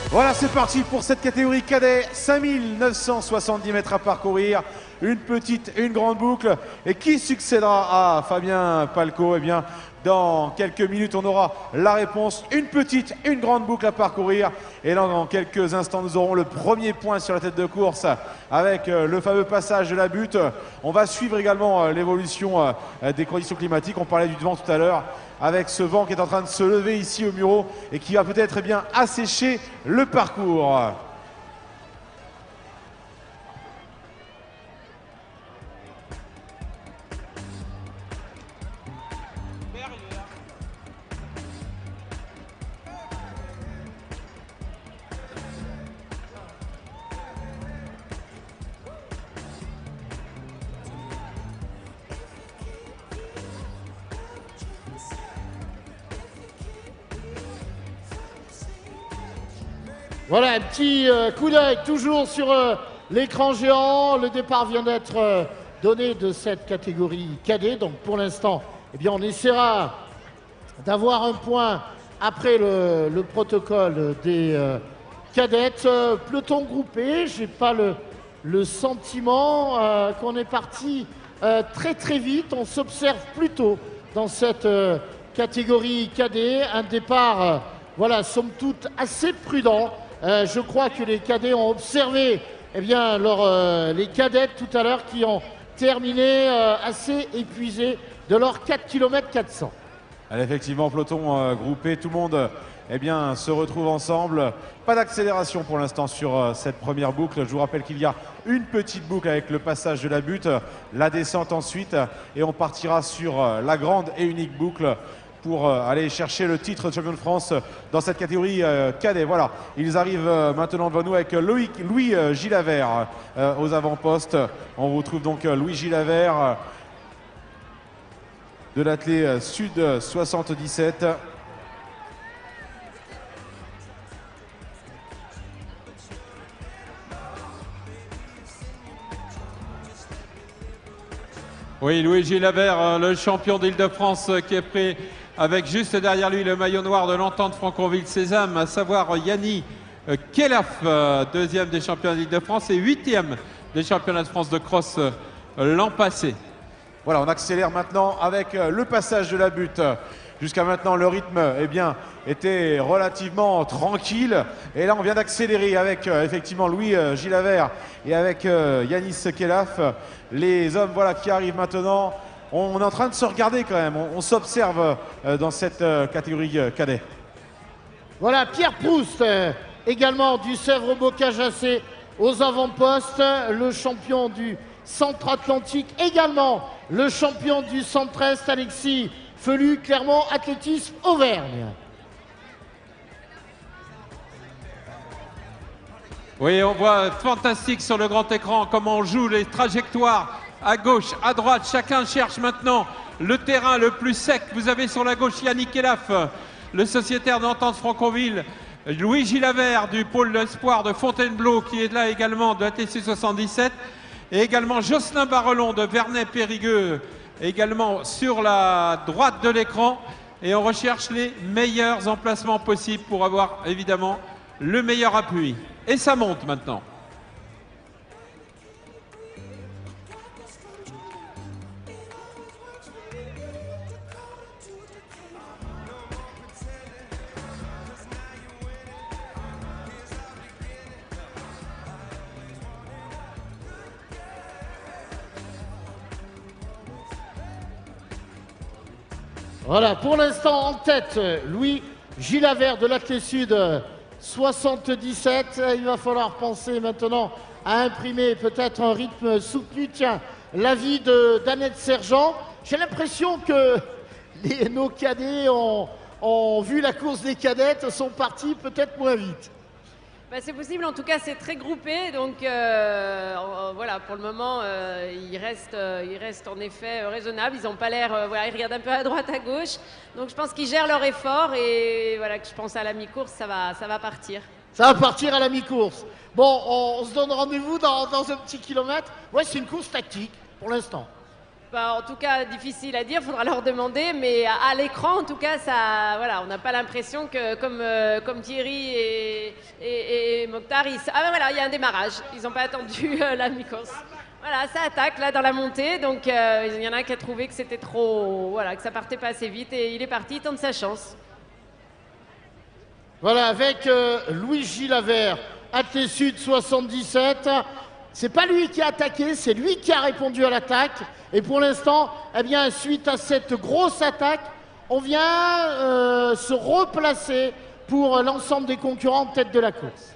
Voilà, c'est parti pour cette catégorie cadet. 5970 mètres à parcourir. Une petite, une grande boucle. Et qui succédera à Fabien Palco? Eh bien, dans quelques minutes, on aura la réponse. Une petite, une grande boucle à parcourir. Et là, dans quelques instants, nous aurons le premier point sur la tête de course avec le fameux passage de la butte. On va suivre également l'évolution des conditions climatiques. On parlait du vent tout à l'heure, avec ce vent qui est en train de se lever ici au Mureau et qui va peut-être bien assécher le parcours. Voilà, un petit coup d'œil toujours sur l'écran géant. Le départ vient d'être donné de cette catégorie cadet. Donc pour l'instant, eh bien, on essaiera d'avoir un point après le protocole des cadettes. Peloton groupé, j'ai pas le sentiment qu'on est parti très très vite. On s'observe plutôt dans cette catégorie cadet. Un départ, voilà, somme toute assez prudent. Je crois que les cadets ont observé eh bien, les cadettes tout à l'heure qui ont terminé assez épuisés de leurs 4 km 400. Allez, effectivement, peloton groupé, tout le monde eh bien, se retrouve ensemble. Pas d'accélération pour l'instant sur cette première boucle. Je vous rappelle qu'il y a une petite boucle avec le passage de la butte, la descente ensuite, et on partira sur la grande et unique boucle pour aller chercher le titre de champion de France dans cette catégorie cadet. Voilà, ils arrivent maintenant devant nous avec Louis Gilavert aux avant-postes. On retrouve donc Louis Gilavert de l'athlé Sud 77. Oui, Louis Gilavert, le champion d'Île-de-France qui est pris avec juste derrière lui le maillot noir de l'Entente Franconville-Sésame, à savoir Yanni Kelaf, deuxième des championnats d'Île-de-France et huitième des championnats de France de cross l'an passé. Voilà, on accélère maintenant avec le passage de la butte. Jusqu'à maintenant, le rythme eh bien, était relativement tranquille. Et là, on vient d'accélérer avec effectivement Louis Gilavert et avec Yanis Kelaf. Les hommes voilà, qui arrivent maintenant. On est en train de se regarder quand même. On s'observe dans cette catégorie cadet. Voilà, Pierre Proust, également du Sèvres-Bocage-Jacé aux avant-postes. Le champion du Centre-Atlantique, également le champion du Centre-Est, Alexis Felu, Clermont Athlétisme Auvergne. Oui, on voit fantastique sur le grand écran comment on joue les trajectoires à gauche, à droite. Chacun cherche maintenant le terrain le plus sec. Vous avez sur la gauche Yannick Elaf, le sociétaire d'Entente Franconville. Louis Gilavert du pôle d'espoir de Fontainebleau qui est là également de la TC 77. Et également Jocelyn Barrelon de Vernet-Périgueux, également sur la droite de l'écran. Et on recherche les meilleurs emplacements possibles pour avoir évidemment le meilleur appui. Et ça monte maintenant. Voilà, pour l'instant en tête, Louis Gilavert de l'Athlé Sud 77. Il va falloir penser maintenant à imprimer peut-être un rythme soutenu. Tiens, l'avis d'Annette Sergent. J'ai l'impression que nos cadets ont vu la course des cadettes, sont partis peut-être moins vite. Bah, c'est possible, en tout cas c'est très groupé, donc voilà, pour le moment il reste en effet raisonnable. Ils n'ont pas l'air, voilà, ils regardent un peu à droite, à gauche, donc je pense qu'ils gèrent leur effort et voilà, que je pense à la mi-course, ça va partir. Ça va partir à la mi-course. Bon, on se donne rendez-vous dans un petit kilomètre. Ouais, c'est une course tactique pour l'instant. Bah, en tout cas, difficile à dire, il faudra leur demander, mais à l'écran, en tout cas, ça, voilà, on n'a pas l'impression que, comme Thierry et Mokhtar, ah ben voilà, il y a un démarrage, ils n'ont pas attendu la mi-course. Voilà, ça attaque là dans la montée, donc il y en a un qui a trouvé que c'était trop, voilà, que ça partait pas assez vite, et il est parti, il tente sa chance. Voilà, avec Louis Lavert, Athlé Sud 77. C'est pas lui qui a attaqué, c'est lui qui a répondu à l'attaque. Et pour l'instant, eh bien, suite à cette grosse attaque, on vient se replacer pour l'ensemble des concurrents en tête de la course.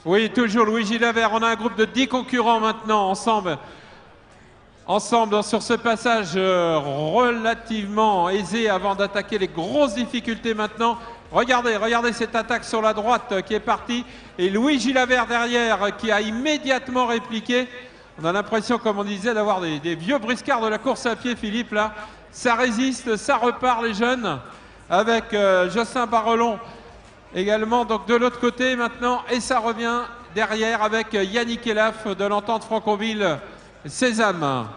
Oui, toujours Luigi Lavert. On a un groupe de 10 concurrents maintenant ensemble sur ce passage relativement aisé avant d'attaquer les grosses difficultés maintenant. Regardez cette attaque sur la droite qui est partie. Et Luigi Lavert derrière qui a immédiatement répliqué. On a l'impression, comme on disait, d'avoir des vieux briscards de la course à pied, Philippe, là. Ça résiste, ça repart les jeunes. Avec Jocelyn Barrelon également, donc de l'autre côté maintenant. Et ça revient derrière avec Yannick Elaf de l'entente Franconville Sésame.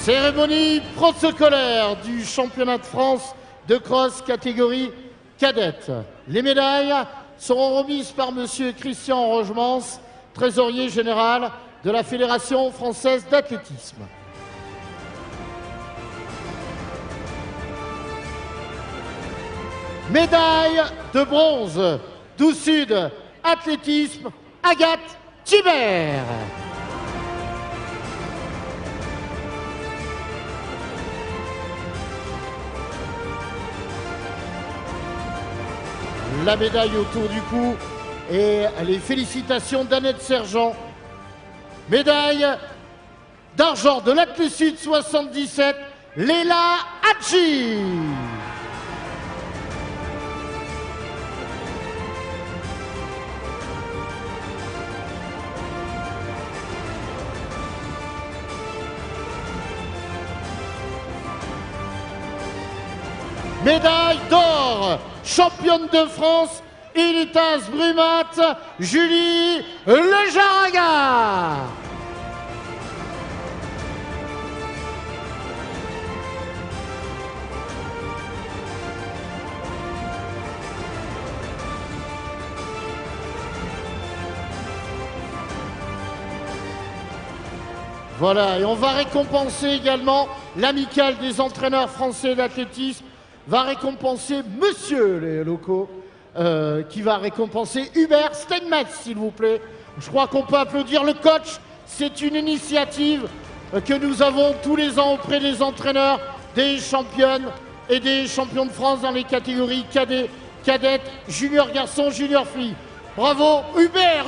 Cérémonie protocolaire du championnat de France de cross catégorie cadette. Les médailles seront remises par monsieur Christian Rogemans, trésorier général de la Fédération française d'athlétisme. Médaille de bronze, 12 Sud, athlétisme, Agathe Thibert. La médaille autour du cou et les félicitations d'Annette Sergent. Médaille d'argent de l'Athlé Sud 77, Léla Hadji. Médaille d'or, championne de France, Ilitas Brumat, Julie Lejaraga. Voilà, et on va récompenser également l'amicale des entraîneurs français d'athlétisme, va récompenser monsieur les locaux, qui va récompenser Hubert Steinmetz, s'il vous plaît. Je crois qu'on peut applaudir le coach. C'est une initiative que nous avons tous les ans auprès des entraîneurs, des championnes et des champions de France dans les catégories cadets, cadettes, junior garçons, junior filles. Bravo Hubert,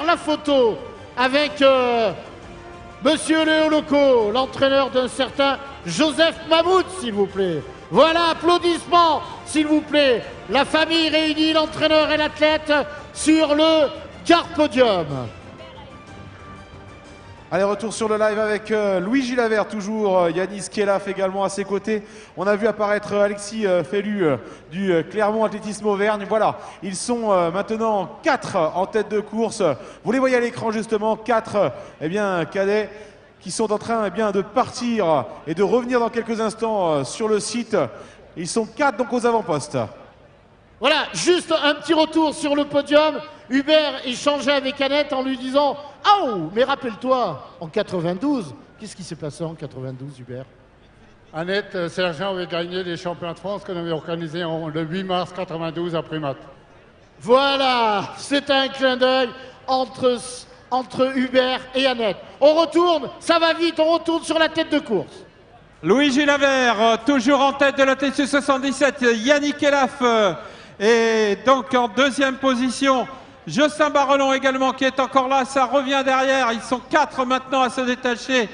la photo avec monsieur Léo Loco, l'entraîneur d'un certain Joseph Mahmoud, s'il vous plaît. Voilà, applaudissements, s'il vous plaît. La famille réunit l'entraîneur et l'athlète sur le carpodium. Allez, retour sur le live avec Luigi Lavert, toujours Yanis Kelaf également à ses côtés. On a vu apparaître Alexis Fellu du Clermont Athlétisme Auvergne. Voilà, ils sont maintenant 4 en tête de course. Vous les voyez à l'écran justement, 4 cadets. qui sont en train bien, de partir et de revenir dans quelques instants sur le site. Ils sont 4 donc aux avant-postes. Voilà, juste un petit retour sur le podium. Hubert échangeait avec Annette en lui disant « Ah, mais rappelle-toi, en 92, qu'est-ce qui s'est passé en 92, Hubert ?» Annette, Sergent avait gagné les championnats de France qu'on avait organisés le 8 mars 92 à Primat. Voilà, c'est un clin d'œil entre Hubert et Annette. On retourne, ça va vite, on retourne sur la tête de course. Luigi Lavert, toujours en tête de la TC77. Yannick Elaf est donc en deuxième position. Jocelyn Barrelon également qui est encore là. Ça revient derrière. Ils sont 4 maintenant à se détacher.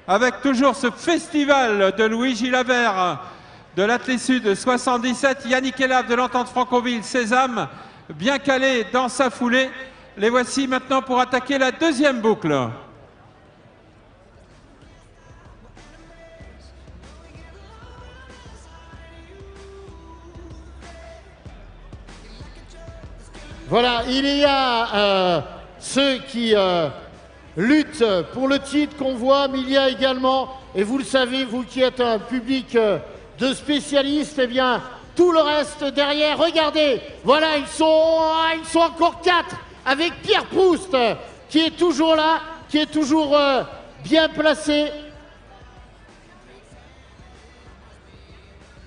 Avec toujours ce festival de Luigi Lavert de l'Athlé Sud 77. Yannick Elaf de l'Entente Franconville Sésame, bien calé dans sa foulée. Les voici maintenant pour attaquer la deuxième boucle. Voilà, il y a ceux qui luttent pour le titre qu'on voit, mais il y a également, et vous le savez, vous qui êtes un public de spécialistes, eh bien, tout le reste derrière, regardez, voilà, ils sont encore 4 avec Pierre Proust qui est toujours là, qui est toujours bien placé.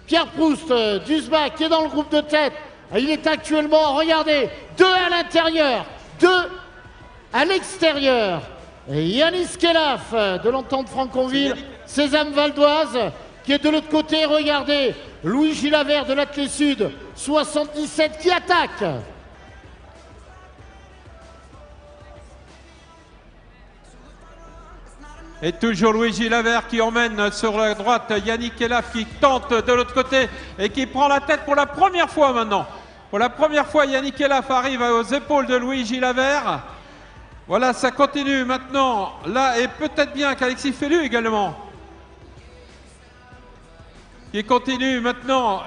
Pierre Proust, d'Usbach, qui est dans le groupe de tête. Il est actuellement, regardez, 2 à l'intérieur, 2 à l'extérieur. Et Yanis Kelaf de l'Entente Franconville, Sésame Valdoise, qui est de l'autre côté, regardez, Luigi Lavert de l'Athlé Sud, 77, qui attaque. Et toujours Luigi Lavert qui emmène sur la droite Yannick Elaf qui tente de l'autre côté et qui prend la tête pour la première fois maintenant. Pour la première fois, Yannick Elaf arrive aux épaules de Luigi Lavert. Voilà, ça continue maintenant. Là, et peut-être bien qu'Alexis Fellu également. Qui continue maintenant.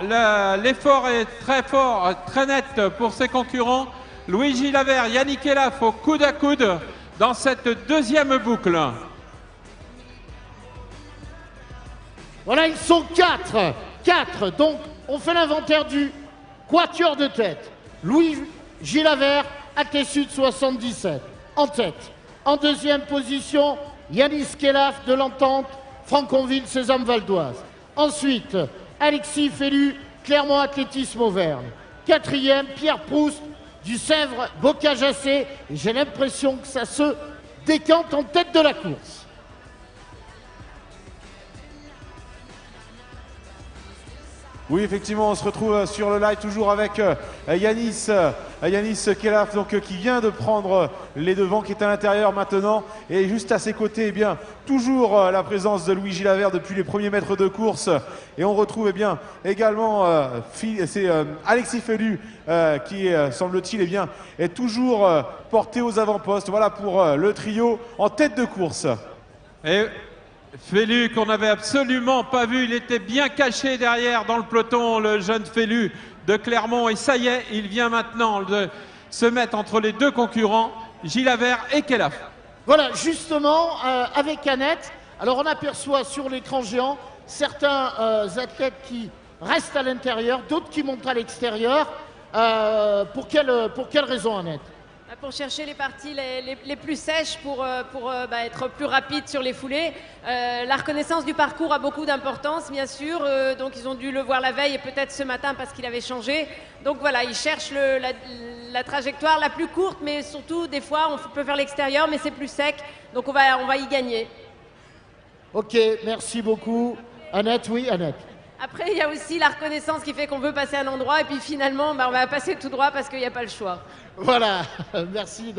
L'effort est très fort, très net pour ses concurrents. Luigi Lavert, Yannick Elaf au coude à coude dans cette deuxième boucle. Voilà, ils sont 4. Donc, on fait l'inventaire du quatuor de tête. Luigi Lavert, Athlé Sud 77, en tête. En deuxième position, Yanis Kelaf de l'Entente Franconville Sésame Valdoise. Ensuite, Alexis Fellu, Clermont Athlétisme Auvergne. Quatrième, Pierre Proust du Sèvres Bocage-Assé. J'ai l'impression que ça se décante en tête de la course. Oui, effectivement, on se retrouve sur le live toujours avec Yanis Kelaf, donc, qui vient de prendre les devants, qui est à l'intérieur maintenant. Et juste à ses côtés, eh bien, toujours la présence de Luigi Lavert depuis les premiers mètres de course. Et on retrouve eh bien, également Alexis Fellu qui, semble-t-il, eh bien, est toujours porté aux avant-postes. Voilà pour le trio en tête de course. Et Fellu qu'on n'avait absolument pas vu, il était bien caché derrière dans le peloton, le jeune Fellu de Clermont. Et ça y est, il vient maintenant de se mettre entre les deux concurrents, Gilavert et Kelaf. Voilà, justement, avec Annette, alors on aperçoit sur l'écran géant certains athlètes qui restent à l'intérieur, d'autres qui montent à l'extérieur. Pour quelle raison, Annette ? Pour chercher les parties les plus sèches pour être plus rapide sur les foulées. La reconnaissance du parcours a beaucoup d'importance, bien sûr. Donc ils ont dû le voir la veille et peut-être ce matin parce qu'il avait changé. Donc voilà, ils cherchent la trajectoire la plus courte, mais surtout des fois on peut faire l'extérieur, mais c'est plus sec. Donc on va y gagner. Ok, merci beaucoup. Annette, oui, Annette. Après, il y a aussi la reconnaissance qui fait qu'on veut passer un endroit et puis finalement, on va passer tout droit parce qu'il n'y a pas le choix. Voilà, merci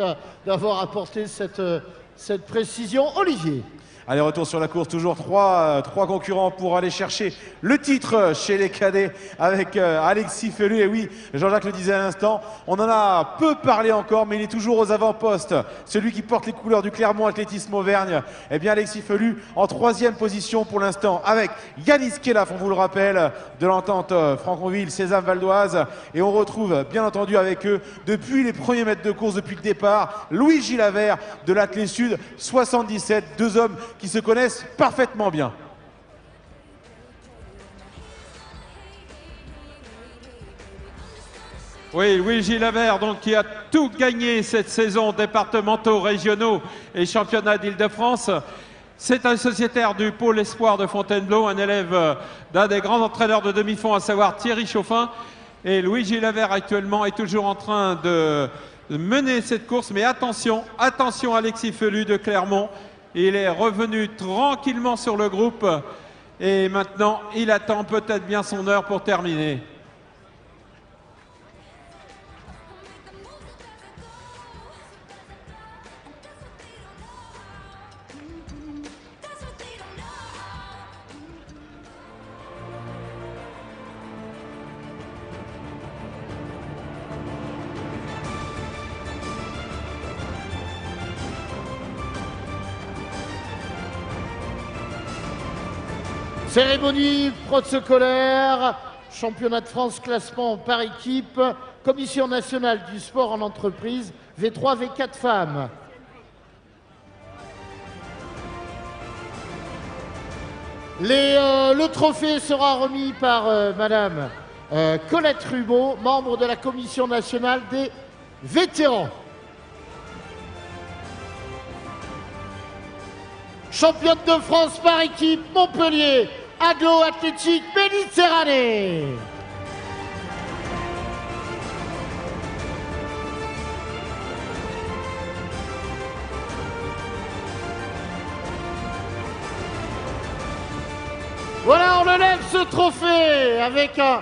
d'avoir apporté cette précision. Olivier. Allez, retour sur la course, toujours trois concurrents pour aller chercher le titre chez les cadets avec Alexis Fellu. Et oui, Jean-Jacques le disait à l'instant, on en a peu parlé encore, mais il est toujours aux avant-postes. Celui qui porte les couleurs du Clermont Athlétisme Auvergne, eh bien Alexis Fellu en troisième position pour l'instant avec Yanis Kelaf, on vous le rappelle, de l'Entente Franconville, Sésame Valdoise. Et on retrouve bien entendu avec eux, depuis les premiers mètres de course, depuis le départ, Luigi Lavert de l'Athlé Sud. Sud 77. Deux hommes qui se connaissent parfaitement bien. Oui, Luigi Lavert, donc, qui a tout gagné cette saison, départementaux, régionaux et championnat d'Île-de-France. C'est un sociétaire du pôle espoir de Fontainebleau, un élève d'un des grands entraîneurs de demi-fond, à savoir Thierry Chauffin. Et Luigi Lavert actuellement est toujours en train de mener cette course. Mais attention, attention Alexis Felu de Clermont. Il est revenu tranquillement sur le groupe. Et maintenant, il attend peut-être bien son heure pour terminer. Cérémonie protocolaire, championnat de France classement par équipe, commission nationale du sport en entreprise, V3, V4 femmes. Le trophée sera remis par Madame Colette Rubaud, membre de la commission nationale des vétérans. Championne de France par équipe, Montpellier, Aglo Athlétique Méditerranée. Voilà, on relève ce trophée avec un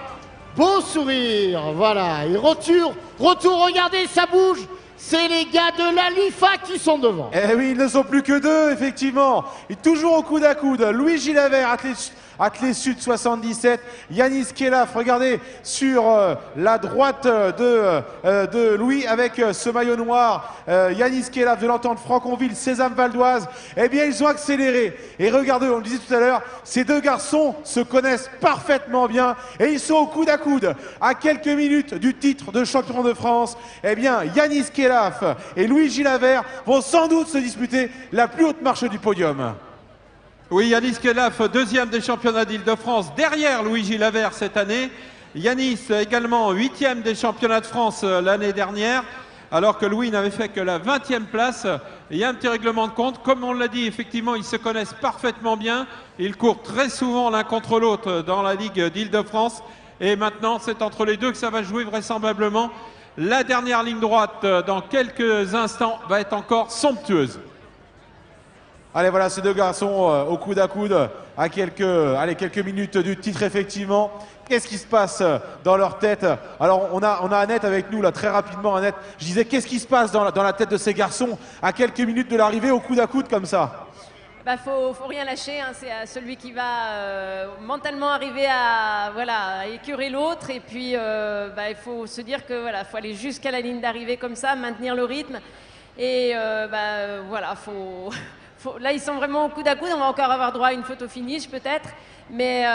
beau sourire. Voilà, et retour, regardez, ça bouge. C'est les gars de la LIFA qui sont devant. Eh oui, ils ne sont plus que deux, effectivement. Et toujours au coude à coude. Luigi Lavert, athlète Sud 77. Yanis Kelaf, regardez, sur la droite de Louis avec ce maillot noir. Yanis Kelaf de l'entente Franconville, Sésame Valdoise. Eh bien, ils ont accéléré. Et regardez, on le disait tout à l'heure, ces deux garçons se connaissent parfaitement bien. Et ils sont au coude à coude. À quelques minutes du titre de champion de France, eh bien, Yanis Kelaf et Luigi Lavert vont sans doute se disputer la plus haute marche du podium. Oui, Yanis Kelaf, deuxième des championnats d'Île-de-France, derrière Luigi Lavert cette année. Yanis également 8e des championnats de France l'année dernière, alors que Louis n'avait fait que la 20e place. Il y a un petit règlement de compte. Comme on l'a dit, effectivement, ils se connaissent parfaitement bien. Ils courent très souvent l'un contre l'autre dans la Ligue d'Île-de-France. Et maintenant, c'est entre les deux que ça va jouer vraisemblablement. La dernière ligne droite, dans quelques instants, va être encore somptueuse. Allez, voilà ces deux garçons au coude à coude à quelques minutes du titre, effectivement. Qu'est-ce qui se passe dans leur tête? Alors, on a Annette avec nous, là, très rapidement, Annette. Je disais, qu'est-ce qui se passe dans la tête de ces garçons à quelques minutes de l'arrivée au coude à coude comme ça? Bah, faut rien lâcher, hein. C'est celui qui va mentalement arriver à écurer l'autre. Et puis, il faut se dire que faut aller jusqu'à la ligne d'arrivée comme ça, maintenir le rythme. Et là, ils sont vraiment au coude à coude. On va encore avoir droit à une photo finish peut-être. Mais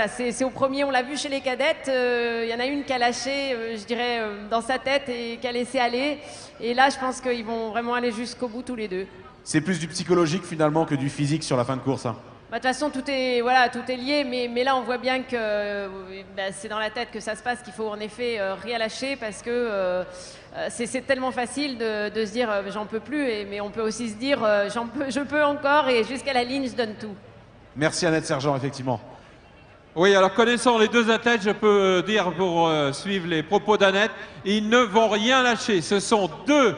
c'est au premier, on l'a vu chez les cadettes. Il y en a une qui a lâché, je dirais, dans sa tête et qui a laissé aller. Et là, je pense qu'ils vont vraiment aller jusqu'au bout tous les deux. C'est plus du psychologique finalement que du physique sur la fin de course. Hein. De toute façon, tout est lié. Mais là, on voit bien que c'est dans la tête que ça se passe, qu'il faut en effet rien lâcher parce que c'est tellement facile de se dire j'en peux plus. Mais on peut aussi se dire je peux encore et jusqu'à la ligne, je donne tout. Merci Annette Sergent, effectivement. Oui, alors connaissant les deux athlètes, je peux dire pour suivre les propos d'Annette, ils ne vont rien lâcher. Ce sont deux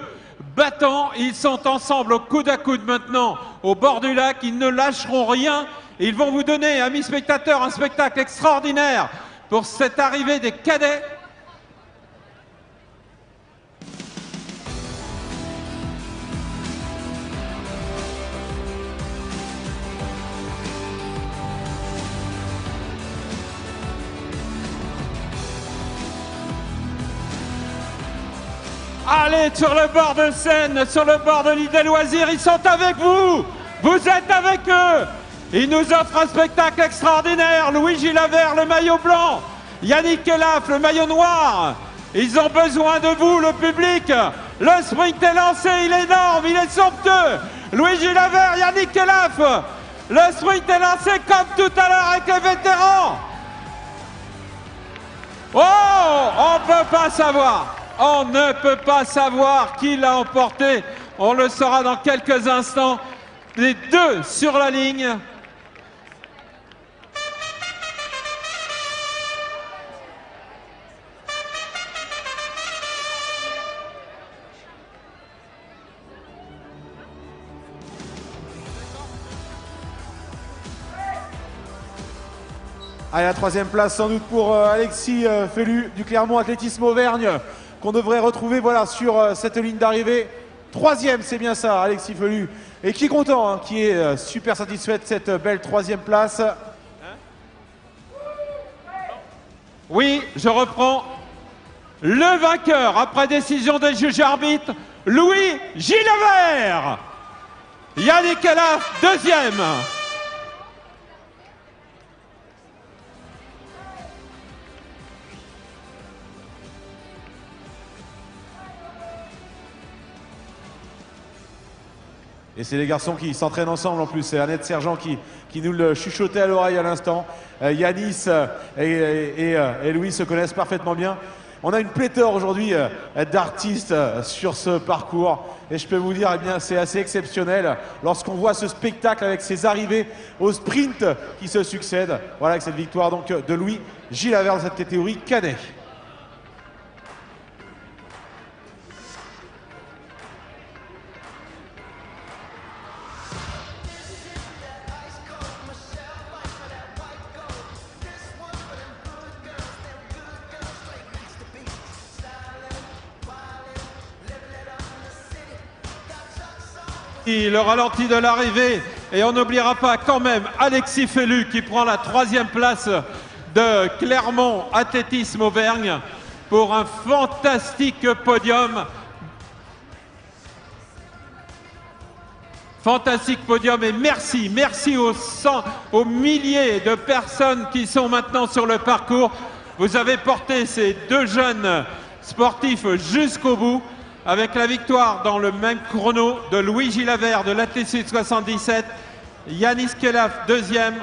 battants, ils sont ensemble au coude à coude maintenant au bord du lac, ils ne lâcheront rien. Ils vont vous donner, amis spectateurs, un spectacle extraordinaire pour cette arrivée des cadets. Allez, sur le bord de Seine, sur le bord de l'île des loisirs, ils sont avec vous. Vous êtes avec eux. Ils nous offrent un spectacle extraordinaire. Luigi Lavert, le maillot blanc. Yannick Kelaf, le maillot noir. Ils ont besoin de vous, le public. Le sprint est lancé, il est énorme, il est somptueux. Luigi Lavert, Yannick Elaf. Le sprint est lancé comme tout à l'heure avec les vétérans. Oh, on ne peut pas savoir. On ne peut pas savoir qui l'a emporté. On le saura dans quelques instants. Les deux sur la ligne. Allez, la troisième place sans doute pour Alexis Felu du Clermont Athlétisme Auvergne, qu'on devrait retrouver voilà, sur cette ligne d'arrivée. Troisième, c'est bien ça, Alexis Felu. Et qui est content, hein, qui est super satisfait de cette belle troisième place. Oui, je reprends. Le vainqueur, après décision des juges arbitres, Louis Gilbert. Yannick Elaf, deuxième. Et c'est les garçons qui s'entraînent ensemble en plus. C'est Annette Sergent qui nous le chuchotait à l'oreille à l'instant. Yanis et Louis se connaissent parfaitement bien. On a une pléthore aujourd'hui d'artistes sur ce parcours. Et je peux vous dire, eh bien, c'est assez exceptionnel lorsqu'on voit ce spectacle avec ces arrivées au sprint qui se succèdent. Voilà, avec cette victoire donc de Louis Gilbert dans cette catégorie cadet. Le ralenti de l'arrivée et on n'oubliera pas quand même Alexis Felu qui prend la troisième place de Clermont Athlétisme Auvergne pour un fantastique podium. Fantastique podium et merci aux milliers de personnes qui sont maintenant sur le parcours. Vous avez porté ces deux jeunes sportifs jusqu'au bout. Avec la victoire dans le même chrono de Louis Gilbert de l'Athlétisme 77, Yanis Kelaf deuxième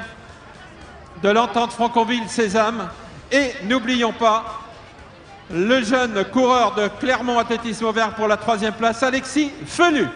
de l'Entente Franconville-Sésame. Et n'oublions pas le jeune coureur de Clermont Athlétisme Auvergne pour la troisième place, Alexis Felu.